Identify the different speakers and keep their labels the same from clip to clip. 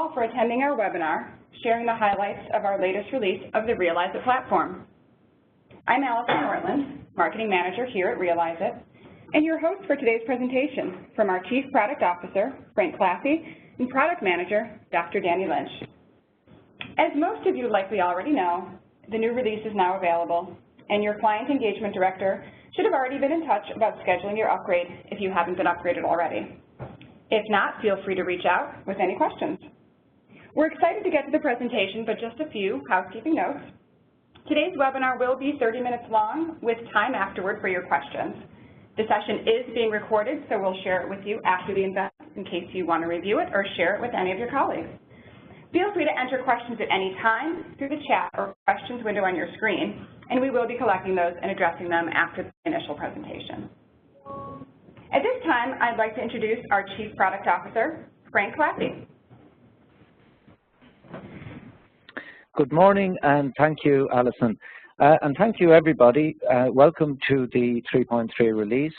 Speaker 1: all for attending our webinar, sharing the highlights of our latest release of the Realizeit platform. I'm Allison Nortland, Marketing Manager here at Realizeit, and your host for today's presentation from our Chief Product Officer, Frank Claffey, and Product Manager, Dr. Danny Lynch. As most of you likely already know, the new release is now available, and your Client Engagement Director should have already been in touch about scheduling your upgrade if you haven't been upgraded already. If not, feel free to reach out with any questions. We're excited to get to the presentation, but just a few housekeeping notes. Today's webinar will be 30 minutes long with time afterward for your questions. The session is being recorded, so we'll share it with you after the event in case you want to review it or share it with any of your colleagues. Feel free to enter questions at any time through the chat or questions window on your screen, and we will be collecting those and addressing them after the initial presentation. At this time, I'd like to introduce our Chief Product Officer, Frank Claffey.
Speaker 2: Good morning, and thank you, Alison. And thank you, everybody. Welcome to the 3.3 release,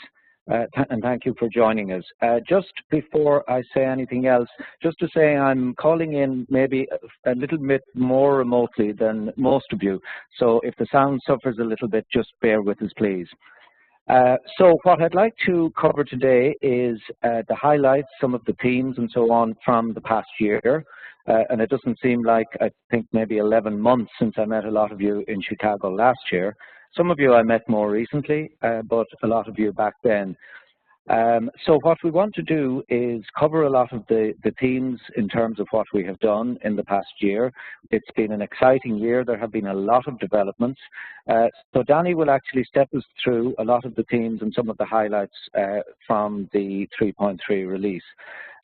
Speaker 2: and thank you for joining us. Just before I say anything else, just to say I'm calling in maybe a little bit more remotely than most of you. So if the sound suffers a little bit, just bear with us, please. So what I'd like to cover today is the highlights, some of the themes and so on from the past year. And it doesn't seem like, I think, maybe 11 months since I met a lot of you in Chicago last year. Some of you I met more recently, but a lot of you back then. So what we want to do is cover a lot of the themes in terms of what we have done in the past year. It's been an exciting year. There have been a lot of developments. So Danny will actually step us through a lot of the themes and some of the highlights from the 3.3 release.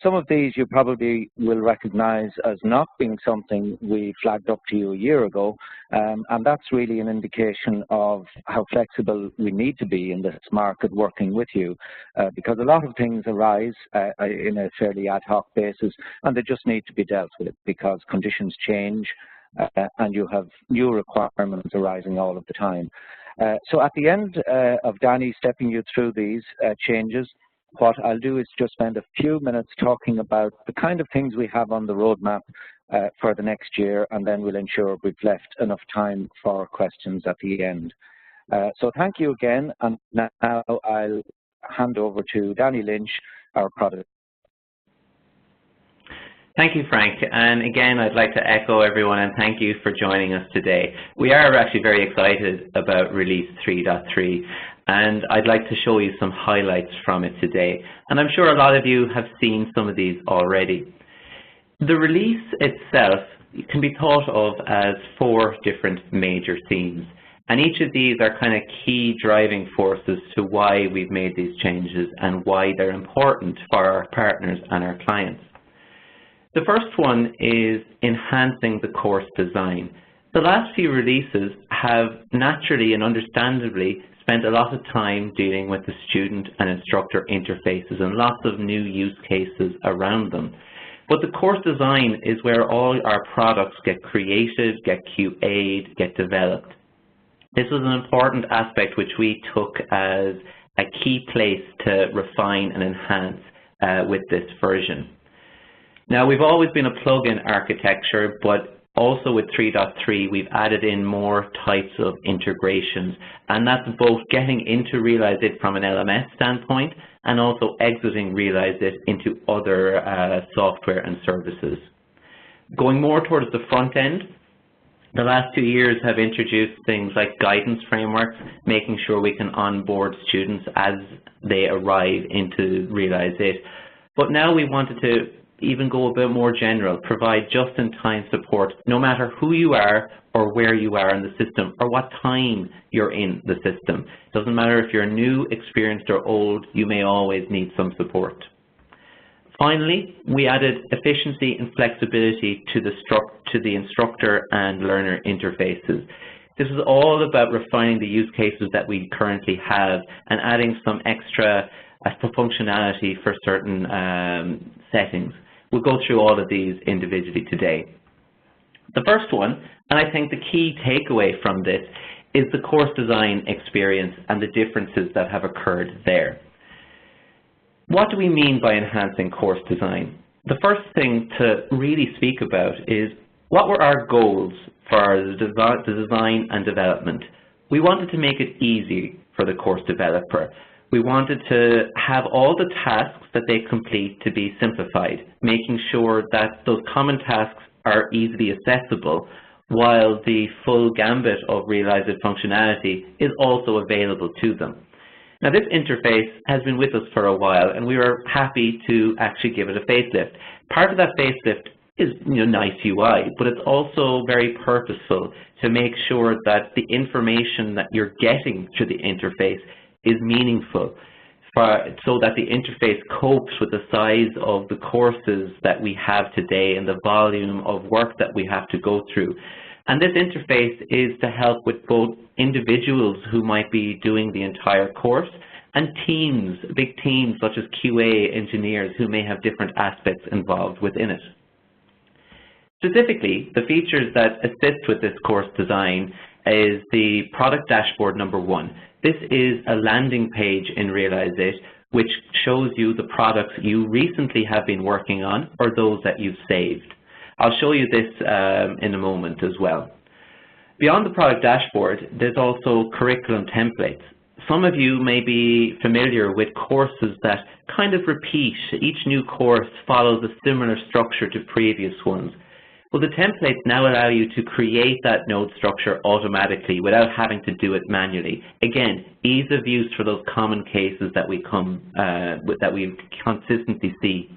Speaker 2: Some of these you probably will recognize as not being something we flagged up to you a year ago, and that's really an indication of how flexible we need to be in this market working with you, because a lot of things arise in a fairly ad hoc basis, and they just need to be dealt with because conditions change and you have new requirements arising all of the time. So at the end of Danny stepping you through these changes, what I'll do is just spend a few minutes talking about the kind of things we have on the roadmap for the next year, and then we'll ensure we've left enough time for questions at the end. So thank you again, and now I'll hand over to Danny Lynch, our product.
Speaker 3: Thank you, Frank, and again I'd like to echo everyone and thank you for joining us today. We are actually very excited about Release 3.3, and I'd like to show you some highlights from it today, and I'm sure a lot of you have seen some of these already. The release itself can be thought of as 4 different major themes, and each of these are kind of key driving forces to why we've made these changes and why they're important for our partners and our clients. The first one is enhancing the course design. The last few releases have naturally and understandably spent a lot of time dealing with the student and instructor interfaces and lots of new use cases around them. But the course design is where all our products get created, get QA'd, get developed. This was an important aspect which we took as a key place to refine and enhance with this version. Now, we've always been a plug-in architecture, but also with 3.3, we've added in more types of integrations, and that's both getting into Realizeit from an LMS standpoint and also exiting Realizeit into other software and services. Going more towards the front end, the last 2 years have introduced things like guidance frameworks, making sure we can onboard students as they arrive into Realizeit. But now we wanted to even go a bit more general, provide just-in-time support no matter who you are or where you are in the system or what time you're in the system. It doesn't matter if you're new, experienced or old, you may always need some support. Finally, we added efficiency and flexibility to the instructor and learner interfaces. This is all about refining the use cases that we currently have and adding some extra functionality for certain settings. We'll go through all of these individually today. The first one, and I think the key takeaway from this, is the course design experience and the differences that have occurred there. What do we mean by enhancing course design? the first thing to really speak about is what were our goals for the design and development. We wanted to make it easy for the course developer. We wanted to have all the tasks that they complete to be simplified, making sure that those common tasks are easily accessible, while the full gambit of Realizeit functionality is also available to them. Now, this interface has been with us for a while, and we were happy to actually give it a facelift. Part of that facelift is nice UI, but it's also very purposeful to make sure that the information that you're getting through the interface is meaningful, so that the interface copes with the size of the courses that we have today and the volume of work that we have to go through. And this interface is to help with both individuals who might be doing the entire course and teams, big teams such as QA engineers who may have different aspects involved within it. Specifically, the features that assist with this course design is the product dashboard number 1. This is a landing page in Realizeit which shows you the products you recently have been working on or those that you've saved. I'll show you this in a moment as well. Beyond the product dashboard, there's also curriculum templates. Some of you may be familiar with courses that kind of repeat. Each new course follows a similar structure to previous ones. Well, the templates now allow you to create that node structure automatically without having to do it manually. Again, ease of use for those common cases that we consistently see.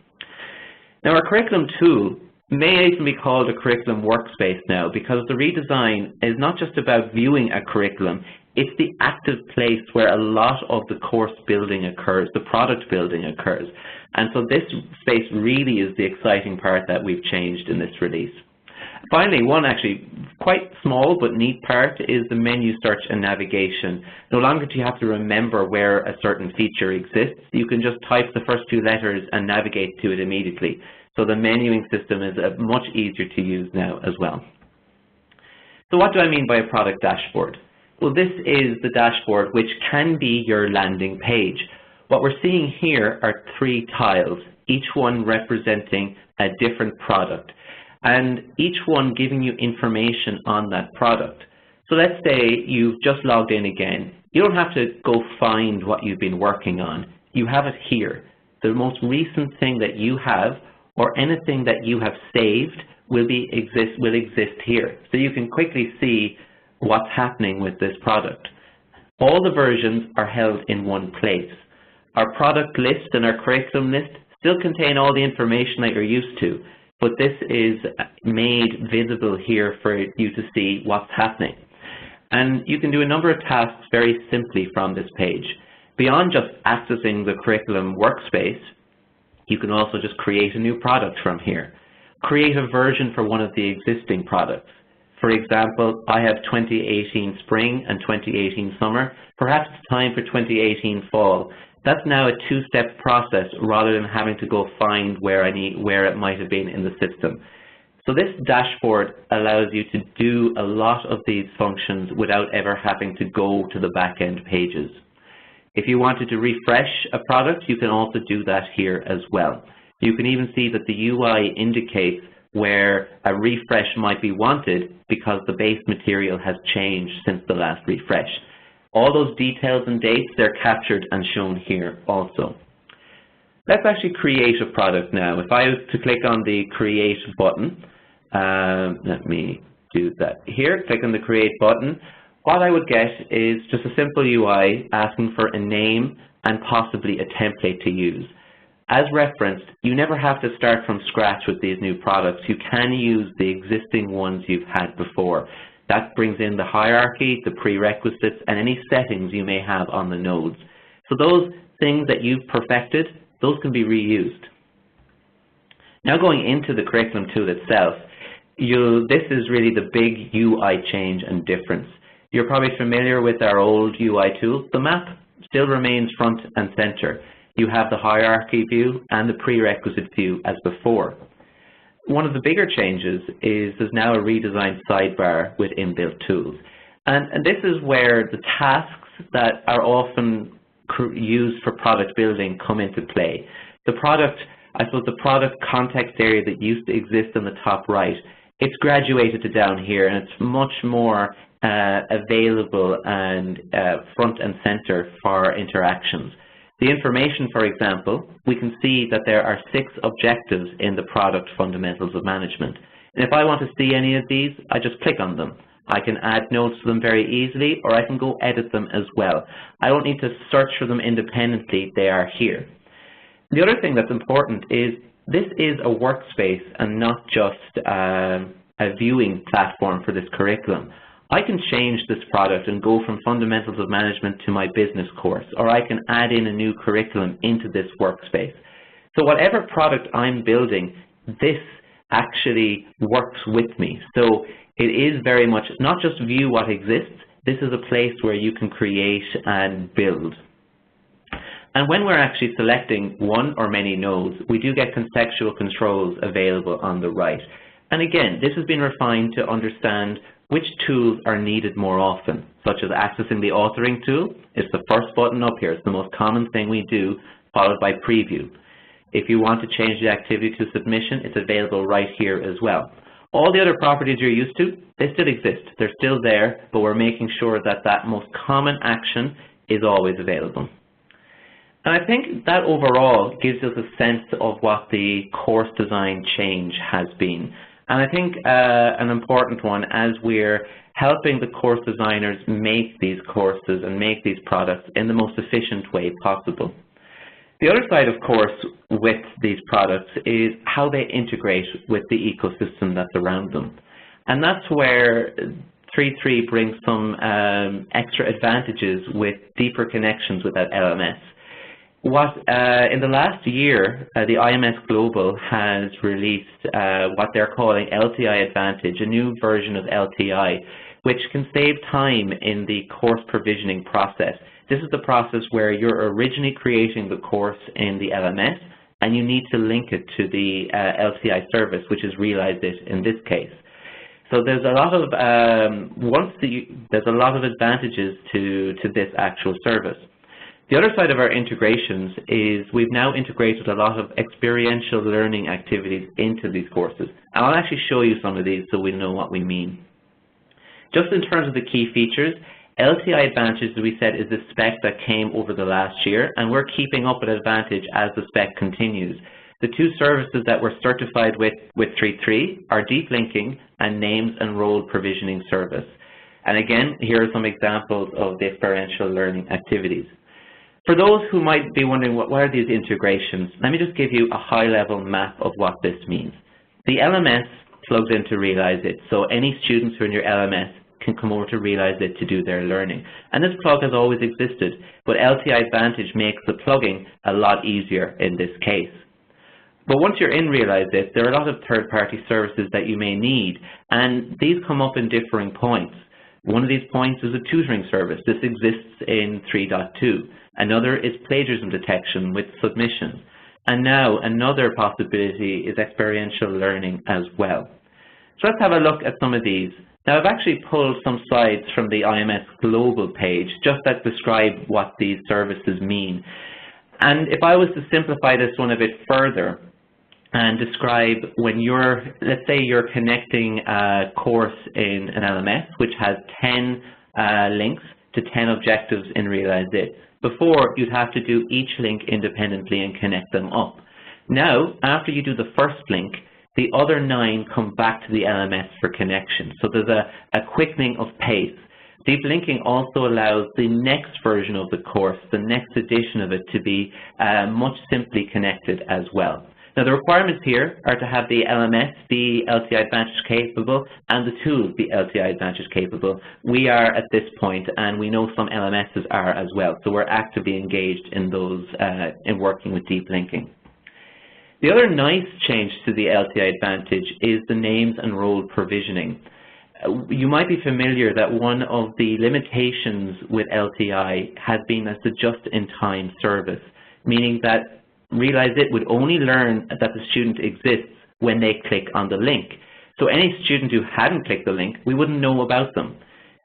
Speaker 3: Now, our curriculum tool may even be called a curriculum workspace now, because the redesign is not just about viewing a curriculum, it's the active place where a lot of the course building occurs, the product building occurs. And so this space really is the exciting part that we've changed in this release. Finally, one actually quite small but neat part is the menu search and navigation. No longer do you have to remember where a certain feature exists. You can just type the first 2 letters and navigate to it immediately. So the menuing system is much easier to use now as well. So what do I mean by a product dashboard? Well, this is the dashboard which can be your landing page. What we're seeing here are 3 tiles, each one representing a different product, and each one giving you information on that product. So let's say you've just logged in again. You don't have to go find what you've been working on. You have it here. The most recent thing that you have or anything that you have saved will exist here. So you can quickly see what's happening with this product. All the versions are held in one place. Our product list and our curriculum list still contain all the information that you're used to, but this is made visible here for you to see what's happening. And you can do a number of tasks very simply from this page. Beyond just accessing the curriculum workspace, you can also just create a new product from here. Create a version for one of the existing products. For example, I have 2018 spring and 2018 summer. Perhaps it's time for 2018 fall. That's now a 2-step process rather than having to go find where it might have been in the system. So this dashboard allows you to do a lot of these functions without ever having to go to the back-end pages. If you wanted to refresh a product, you can also do that here as well. You can even see that the UI indicates where a refresh might be wanted because the base material has changed since the last refresh. All those details and dates, they're captured and shown here also. Let's actually create a product now. If I was to click on the Create button, let me do that here, click on the Create button. What I would get is just a simple UI asking for a name and possibly a template to use. As referenced, you never have to start from scratch with these new products. You can use the existing ones you've had before. That brings in the hierarchy, the prerequisites, and any settings you may have on the nodes. So those things that you've perfected, those can be reused. Now going into the curriculum tool itself, this is really the big UI change and difference. You're probably familiar with our old UI tool. The map still remains front and center. You have the hierarchy view and the prerequisite view as before. One of the bigger changes is there's now a redesigned sidebar with inbuilt tools. And this is where the tasks that are often used for product building come into play. The product I suppose the product context area that used to exist on the top right, it's graduated to down here, and it's much more available and front and center for interactions. The information, for example, we can see that there are 6 objectives in the product fundamentals of management. And if I want to see any of these, I just click on them. I can add notes to them very easily, or I can go edit them as well. I don't need to search for them independently, they are here. The other thing that's important is this is a workspace and not just a viewing platform for this curriculum. I can change this product and go from Fundamentals of Management to my business course, or I can add in a new curriculum into this workspace. So whatever product I'm building, this actually works with me. So it is very much not just view what exists, this is a place where you can create and build. And when we're actually selecting one or many nodes, we do get contextual controls available on the right. And again, this has been refined to understand which tools are needed more often, such as accessing the authoring tool. It's the first button up here. It's the most common thing we do, followed by preview. If you want to change the activity to submission, it's available right here as well. All the other properties you're used to, they still exist. They're still there, but we're making sure that that most common action is always available. And I think that overall gives us a sense of what the course design change has been. And I think an important one, as we're helping the course designers make these courses and make these products in the most efficient way possible. The other side, of course, with these products is how they integrate with the ecosystem that's around them. And that's where 3.3 brings some extra advantages with deeper connections with that LMS. In the last year, the IMS Global has released what they're calling LTI Advantage, a new version of LTI, which can save time in the course provisioning process. This is the process where you're originally creating the course in the LMS, and you need to link it to the LTI service, which is Realizeit in this case. So there's a lot of there's a lot of advantages to this actual service. The other side of our integrations is we've now integrated a lot of experiential learning activities into these courses. And I'll actually show you some of these so we know what we mean. Just in terms of the key features, LTI Advantage, as we said, is the spec that came over the last year, and we're keeping up with Advantage as the spec continues. The 2 services that we're certified with 3.3 are Deep Linking and Names and Role Provisioning Service. And again, here are some examples of the experiential learning activities. For those who might be wondering what are these integrations, let me just give you a high-level map of what this means. The LMS plugs into Realizeit, so any students who are in your LMS can come over to Realizeit to do their learning. And this plug has always existed, but LTI Advantage makes the plugging a lot easier in this case. But once you're in Realizeit, there are a lot of third-party services that you may need, and these come up in differing points. One of these points is a tutoring service. This exists in 3.2. Another is plagiarism detection with submission. And now another possibility is experiential learning as well. So let's have a look at some of these. Now I've actually pulled some slides from the IMS Global page just that describe what these services mean. And if I was to simplify this one a bit further and describe when you're, let's say you're connecting a course in an LMS which has 10 links to 10 objectives in Realizeit. Before, you'd have to do each link independently and connect them up. Now, after you do the first link, the other 9 come back to the LMS for connection. So there's a quickening of pace. Deep linking also allows the next version of the course, the next edition of it, to be much simply connected as well. Now the requirements here are to have the LMS be LTI Advantage capable and the tools be LTI Advantage capable. We are at this point, and we know some LMSs are as well, so we're actively engaged in those, in working with deep linking. The other nice change to the LTI Advantage is the names and role provisioning. You might be familiar that one of the limitations with LTI has been as the just-in-time service, meaning that Realizeit would only learn that the student exists when they click on the link. So any student who hadn't clicked the link, we wouldn't know about them.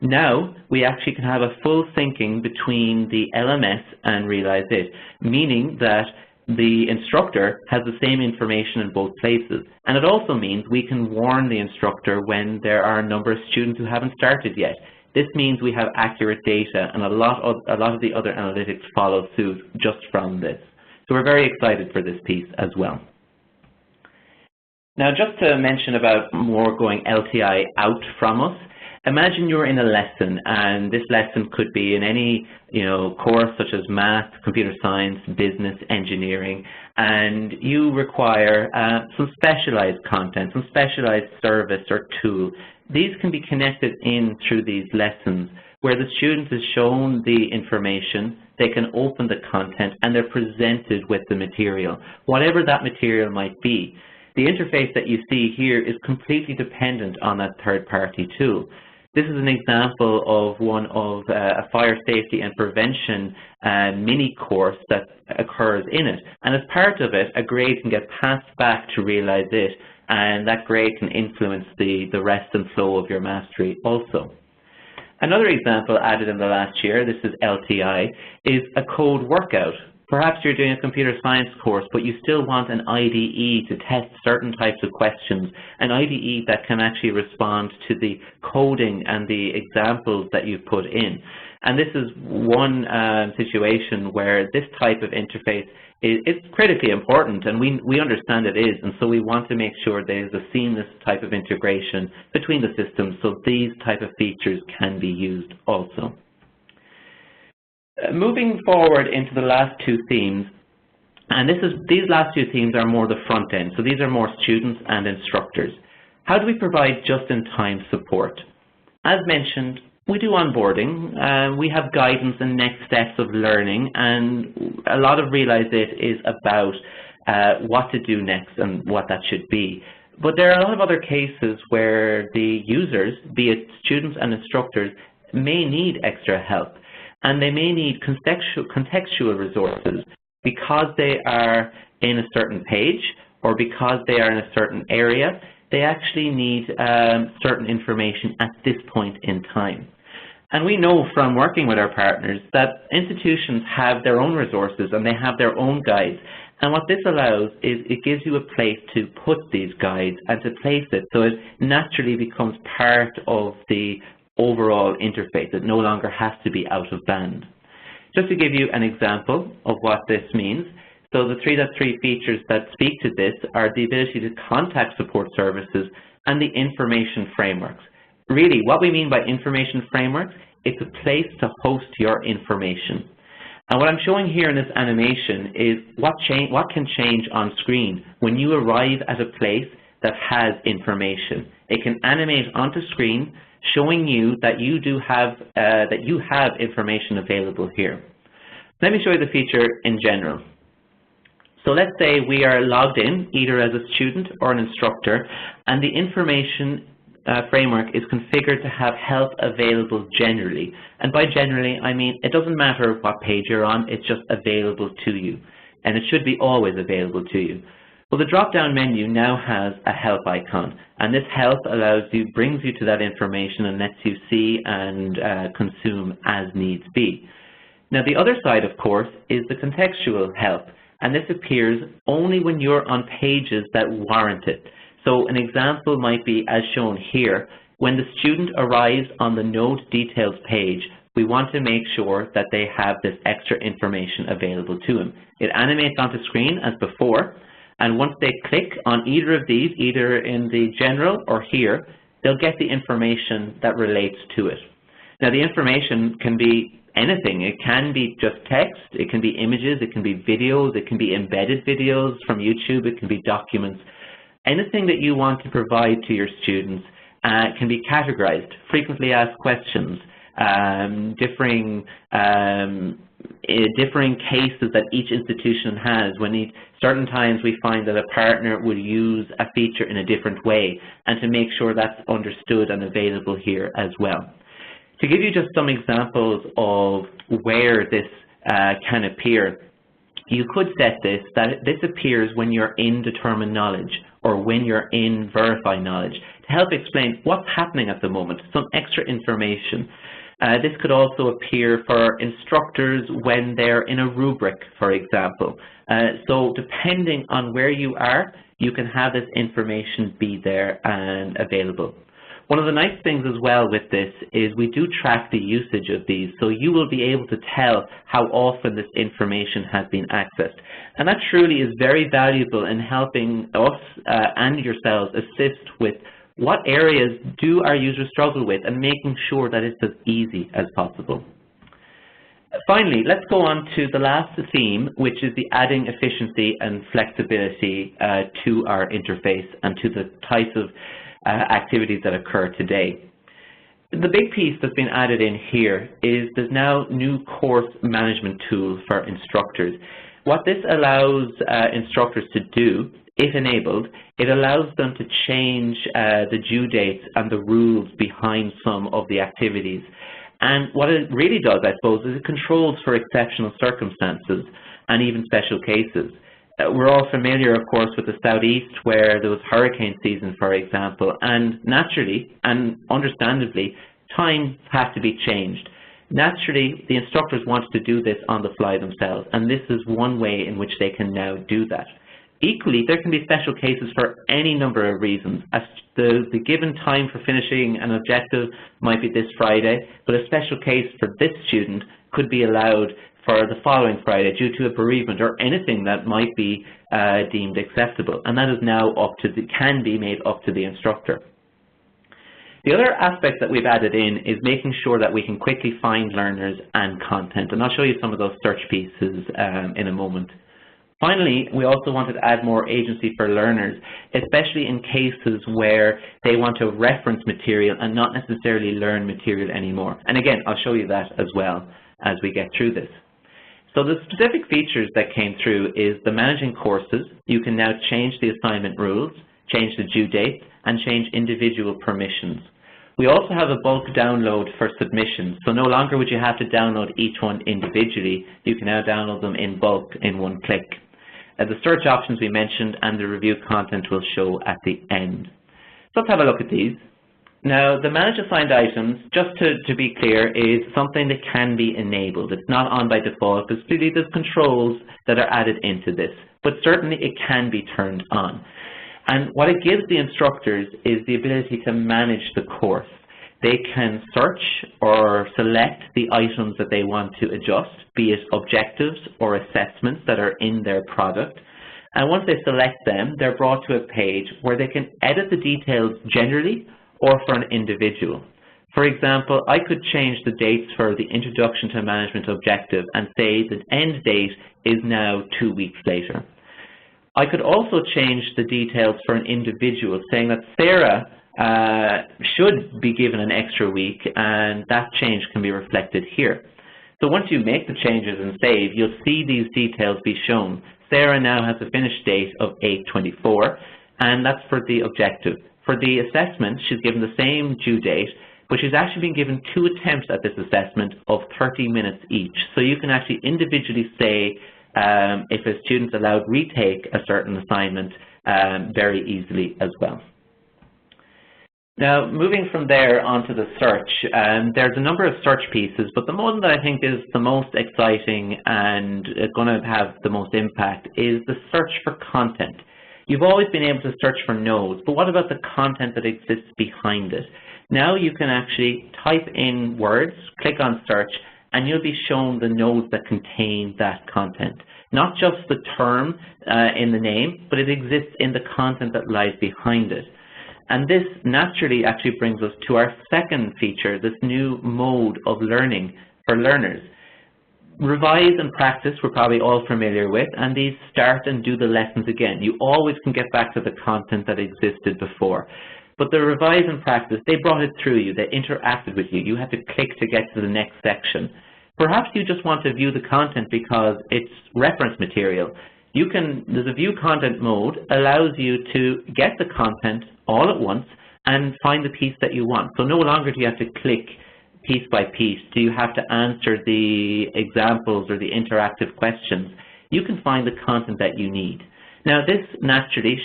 Speaker 3: Now, we actually can have a full syncing between the LMS and Realizeit, meaning that the instructor has the same information in both places. And it also means we can warn the instructor when there are a number of students who haven't started yet. This means we have accurate data, and a lot of the other analytics follow suit just from this. So we're very excited for this piece as well. Now, just to mention about more going LTI out from us, imagine you're in a lesson, and this lesson could be in any course such as math, computer science, business, engineering, and you require some specialized content, some specialized service or tool. These can be connected in through these lessons where the student is shown the information, they can open the content, and they're presented with the material, whatever that material might be. The interface that you see here is completely dependent on that third-party tool. This is an example of one of a fire safety and prevention mini course that occurs in it. And as part of it, a grade can get passed back to Realizeit, and that grade can influence the rest and flow of your mastery also. Another example added in the last year, this is LTI, is a code workout. Perhaps you're doing a computer science course, but you still want an IDE to test certain types of questions, an IDE that can actually respond to the coding and the examples that you've put in. And this is one situation where this type of interface is critically important, and we understand it is, and so we want to make sure there is a seamless type of integration between the systems so these type of features can be used also. Moving forward into the last two themes, and these last two themes are more the front end, so these are more students and instructors. How do we provide just-in-time support? As mentioned, we do onboarding, we have guidance and next steps of learning, and a lot of Realizeit is about what to do next and what that should be. But there are a lot of other cases where the users, be it students and instructors, may need extra help. And they may need contextual resources because they are in a certain page or because they are in a certain area. They actually need certain information at this point in time. And we know from working with our partners that institutions have their own resources and they have their own guides. And what this allows is it gives you a place to put these guides and to place it so it naturally becomes part of the overall interface. It no longer has to be out of band. Just to give you an example of what this means, so the 3.3 features that speak to this are the ability to contact support services and the information frameworks. Really, what we mean by information frameworks, it's a place to host your information. And what I'm showing here in this animation is what can change on screen when you arrive at a place that has information. It can animate onto screen, showing you that you have information available here. Let me show you the feature in general. So let's say we are logged in either as a student or an instructor, and the information framework is configured to have help available generally. And by generally, I mean it doesn't matter what page you're on, it's just available to you. And it should be always available to you. Well, the drop-down menu now has a help icon, and this help brings you to that information and lets you see and consume as needs be. Now, the other side, of course, is the contextual help, and this appears only when you're on pages that warrant it. So an example might be as shown here. When the student arrives on the Node Details page, we want to make sure that they have this extra information available to them. It animates onto screen as before, and once they click on either of these, either in the general or here, they'll get the information that relates to it. Now, the information can be anything. It can be just text, it can be images, it can be videos, it can be embedded videos from YouTube, it can be documents. Anything that you want to provide to your students can be categorized, frequently asked questions, differing cases that each institution has. Certain times we find that a partner will use a feature in a different way, and to make sure that's understood and available here as well. To give you just some examples of where this can appear, you could set this that this appears when you're in Determine Knowledge or when you're in Verify Knowledge to help explain what's happening at the moment, some extra information. This could also appear for instructors when they're in a rubric, for example. So depending on where you are, you can have this information be there and available. One of the nice things as well with this is we do track the usage of these, so you will be able to tell how often this information has been accessed. And that truly is very valuable in helping us and yourselves assist with what areas do our users struggle with and making sure that it's as easy as possible. Finally, let's go on to the last theme, which is the adding efficiency and flexibility to our interface and to the types of activities that occur today. The big piece that's been added in here is there's now new course management tools for instructors. What this allows instructors to do, if enabled, it allows them to change the due dates and the rules behind some of the activities. And what it really does, I suppose, is it controls for exceptional circumstances and even special cases. We're all familiar, of course, with the Southeast where there was hurricane season, for example, and naturally and understandably, times have to be changed. Naturally, the instructors wanted to do this on the fly themselves, and this is one way in which they can now do that. Equally, there can be special cases for any number of reasons. As the given time for finishing an objective might be this Friday, but a special case for this student could be allowed for the following Friday due to a bereavement or anything that might be deemed acceptable. And that is now can be made up to the instructor. The other aspect that we've added in is making sure that we can quickly find learners and content. And I'll show you some of those search pieces in a moment. Finally, we also wanted to add more agency for learners, especially in cases where they want to reference material and not necessarily learn material anymore. And again, I'll show you that as well as we get through this. So the specific features that came through is the managing courses. You can now change the assignment rules, change the due date, and change individual permissions. We also have a bulk download for submissions, so no longer would you have to download each one individually. You can now download them in bulk in one click. The search options we mentioned and the review content will show at the end. So let's have a look at these. Now, the manage assigned items, just to be clear, is something that can be enabled. It's not on by default, but clearly there's controls that are added into this, but certainly it can be turned on. And what it gives the instructors is the ability to manage the course. They can search or select the items that they want to adjust, be it objectives or assessments that are in their product. And once they select them, they're brought to a page where they can edit the details generally or for an individual. For example, I could change the dates for the Introduction to Management objective and say the end date is now 2 weeks later. I could also change the details for an individual, saying that Sarah should be given an extra week, and that change can be reflected here. So once you make the changes and save, you'll see these details be shown. Sarah now has a finish date of 8/24, and that's for the objective. For the assessment, she's given the same due date, but she's actually been given 2 attempts at this assessment of 30 minutes each. So you can actually individually say if a student's allowed retake a certain assignment very easily as well. Now, moving from there onto the search, there's a number of search pieces, but the one that I think is the most exciting and going to have the most impact is the search for content. You've always been able to search for nodes, but what about the content that exists behind it? Now you can actually type in words, click on search, and you'll be shown the nodes that contain that content. Not just the term in the name, but it exists in the content that lies behind it. And this naturally actually brings us to our second feature, this new mode of learning for learners. Revise and practice we're probably all familiar with, and these start and do the lessons again. You always can get back to the content that existed before. But the revise and practice, they brought it through you, they interacted with you. You had to click to get to the next section. Perhaps you just want to view the content because it's reference material. There's a view content mode, allows you to get the content all at once and find the piece that you want. So no longer do you have to click piece by piece. Do you have to answer the examples or the interactive questions? You can find the content that you need. Now this naturally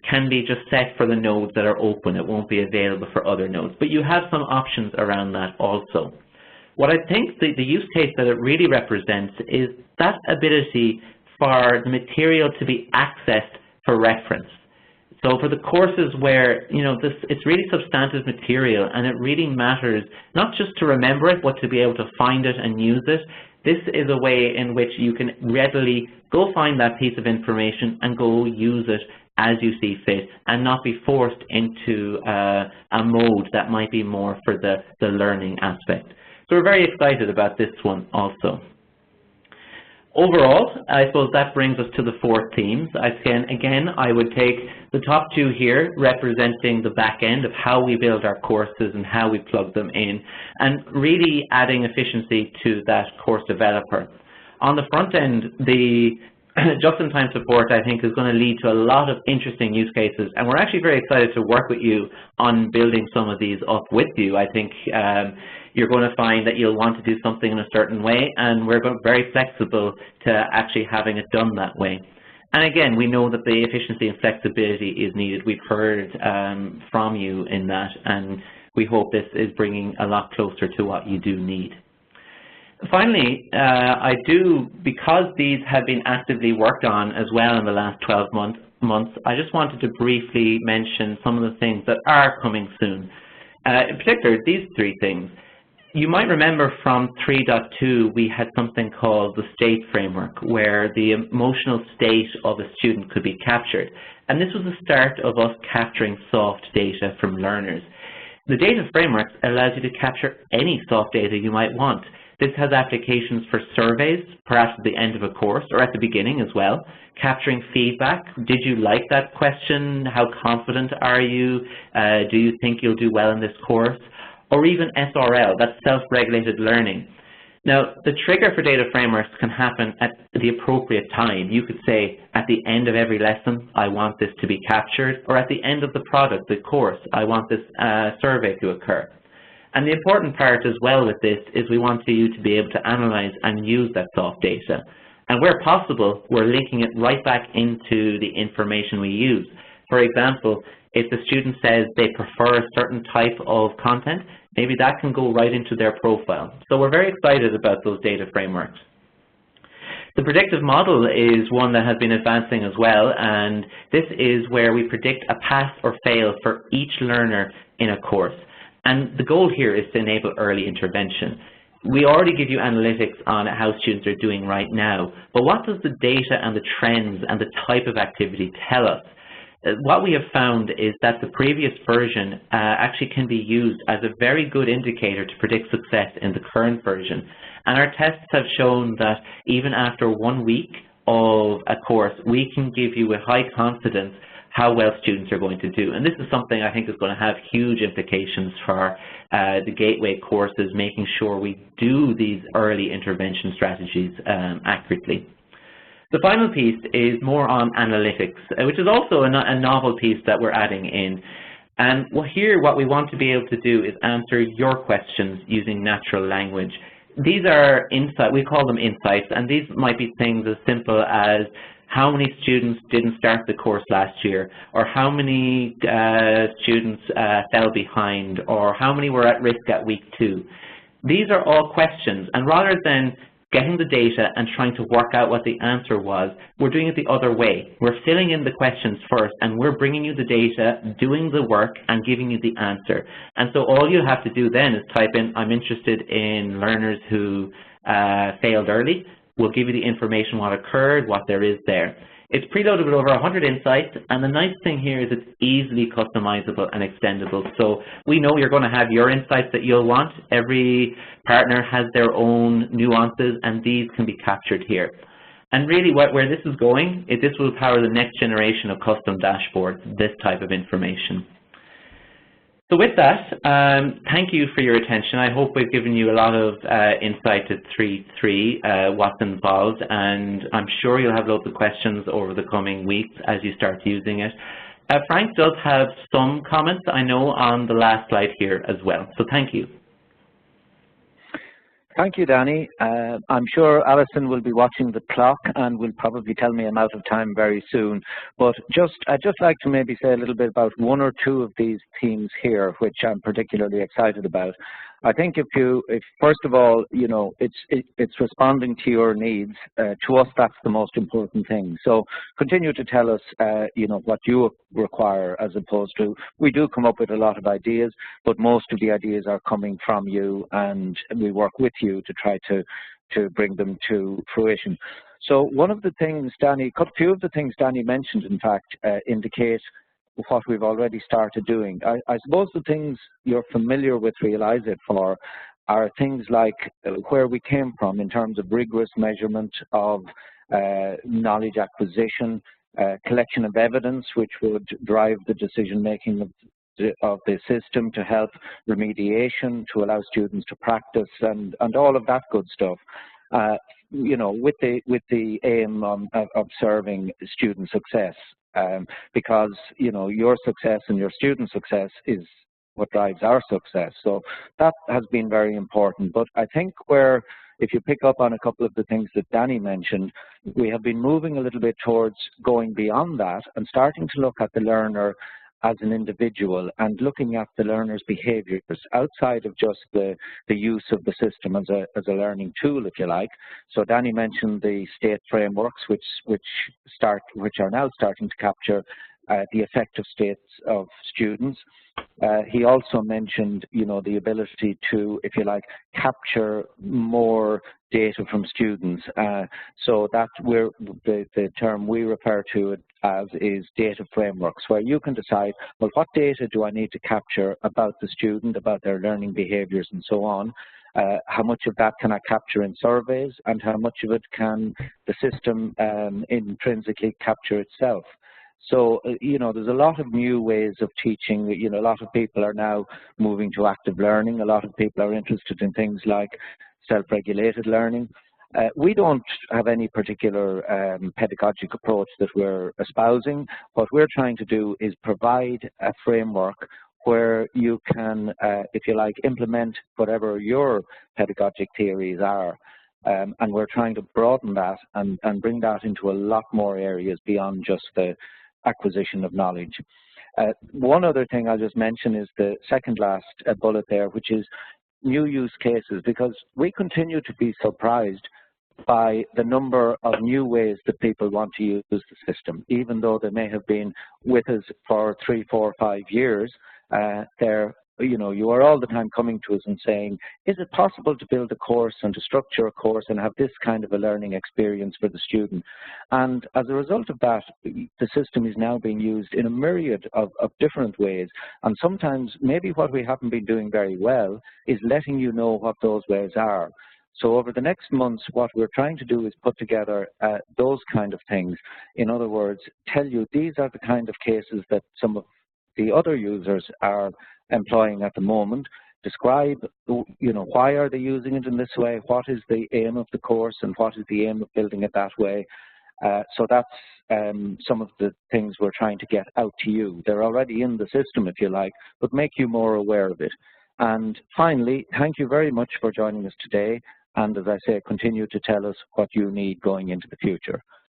Speaker 3: can be just set for the nodes that are open. It won't be available for other nodes, but you have some options around that also. what I think the use case that it really represents is that ability for the material to be accessed for reference. So for the courses where, it's really substantive material and it really matters not just to remember it, but to be able to find it and use it, this is a way in which you can readily go find that piece of information and go use it as you see fit and not be forced into a mode that might be more for the learning aspect. So we're very excited about this one also. Overall, I suppose that brings us to the 4 themes. Again, I would take the top 2 here representing the back end of how we build our courses and how we plug them in, and really adding efficiency to that course developer. On the front end, the just-in-time support, I think, is going to lead to a lot of interesting use cases, and we're actually very excited to work with you on building some of these up with you. I think you're going to find that you'll want to do something in a certain way, and we're very flexible to actually having it done that way. And again, we know that the efficiency and flexibility is needed. We've heard from you in that, and we hope this is bringing a lot closer to what you do need. Finally, because these have been actively worked on as well in the last 12 months, I just wanted to briefly mention some of the things that are coming soon. In particular, these 3 things. You might remember from 3.2 we had something called the state framework, where the emotional state of a student could be captured. And this was the start of us capturing soft data from learners. The data framework allows you to capture any soft data you might want. This has applications for surveys, perhaps at the end of a course or at the beginning as well, capturing feedback. Did you like that question? How confident are you? Do you think you'll do well in this course? Or even SRL, that's self-regulated learning. Now, the trigger for data frameworks can happen at the appropriate time. You could say, at the end of every lesson, I want this to be captured, or at the end of the product, the course, I want this survey to occur. And the important part as well with this is we want you to be able to analyze and use that soft data. And where possible, we're linking it right back into the information we use. For example, if the student says they prefer a certain type of content, maybe that can go right into their profile. So we're very excited about those data frameworks. The predictive model is one that has been advancing as well, and this is where we predict a pass or fail for each learner in a course. And the goal here is to enable early intervention. We already give you analytics on how students are doing right now, but what does the data and the trends and the type of activity tell us? What we have found is that the previous version actually can be used as a very good indicator to predict success in the current version. And our tests have shown that even after 1 week of a course, we can give you with high confidence how well students are going to do. And this is something I think is going to have huge implications for the gateway courses, making sure we do these early intervention strategies accurately. The final piece is more on analytics, which is also a novel piece that we're adding in. And here what we want to be able to do is answer your questions using natural language. These are insights, we call them insights, and these might be things as simple as how many students didn't start the course last year, or how many students fell behind, or how many were at risk at week 2. These are all questions, and rather than getting the data and trying to work out what the answer was, we're doing it the other way. We're filling in the questions first, and we're bringing you the data, doing the work, and giving you the answer. And so all you have to do then is type in, I'm interested in learners who failed early. We'll give you the information, what occurred, what there is there. It's preloaded with over 100 insights, and the nice thing here is it's easily customizable and extendable. So we know you're going to have your insights that you'll want. Every partner has their own nuances, and these can be captured here. And really where this is going is this will power the next generation of custom dashboards, this type of information. So with that, thank you for your attention. I hope we've given you a lot of insight to 3.3, what's involved, and I'm sure you'll have loads of questions over the coming weeks as you start using it. Frank does have some comments, I know, on the last slide here as well, so thank you.
Speaker 2: Thank you, Danny. I'm sure Alison will be watching the clock and will probably tell me I'm out of time very soon. But I'd just like to maybe say a little bit about 1 or 2 of these themes here, which I'm particularly excited about. I think if first of all, you know, it's responding to your needs. To us, that's the most important thing. So continue to tell us, you know, what you require, as opposed to, we do come up with a lot of ideas, but most of the ideas are coming from you, and we work with you to try to bring them to fruition. So one of the things, Danny, a few of the things Danny mentioned, in fact, indicate what we've already started doing. I suppose the things you're familiar with Realizeit for are things like where we came from in terms of rigorous measurement of knowledge acquisition, collection of evidence which would drive the decision making of the system, to help remediation, to allow students to practice, and all of that good stuff. You know, with the aim of serving student success, because, you know, your success and your student success is what drives our success. So that has been very important. But I think where, if you pick up on a couple of the things that Danny mentioned, we have been moving a little bit towards going beyond that and starting to look at the learner as an individual, and looking at the learner's behaviors outside of just the use of the system as a learning tool, if you like. So Danny mentioned the state frameworks, which are now starting to capture the effective states of students. He also mentioned, you know, the ability to, if you like, capture more data from students. So that's where the term we refer to it as is data frameworks, where you can decide, well, what data do I need to capture about the student, about their learning behaviors and so on. How much of that can I capture in surveys, and how much of it can the system intrinsically capture itself. So, you know, there's a lot of new ways of teaching. You know, a lot of people are now moving to active learning. A lot of people are interested in things like self-regulated learning. We don't have any particular pedagogic approach that we're espousing. What we're trying to do is provide a framework where you can, if you like, implement whatever your pedagogic theories are. And we're trying to broaden that and bring that into a lot more areas beyond just the acquisition of knowledge. One other thing I'll just mention is the second last bullet there, which is new use cases, because we continue to be surprised by the number of new ways that people want to use the system. Even though they may have been with us for 3, 4, 5 years, you know, you are all the time coming to us and saying, is it possible to build a course and to structure a course and have this kind of a learning experience for the student? And as a result of that, the system is now being used in a myriad of different ways. And sometimes maybe what we haven't been doing very well is letting you know what those ways are. So over the next months, what we're trying to do is put together those kind of things. In other words, tell you these are the kind of cases that some of the other users are employing at the moment. Describe, you know, why are they using it in this way, what is the aim of the course, and what is the aim of building it that way. So that's some of the things we're trying to get out to you. They're already in the system, if you like, but make you more aware of it. And finally, thank you very much for joining us today. And as I say, continue to tell us what you need going into the future.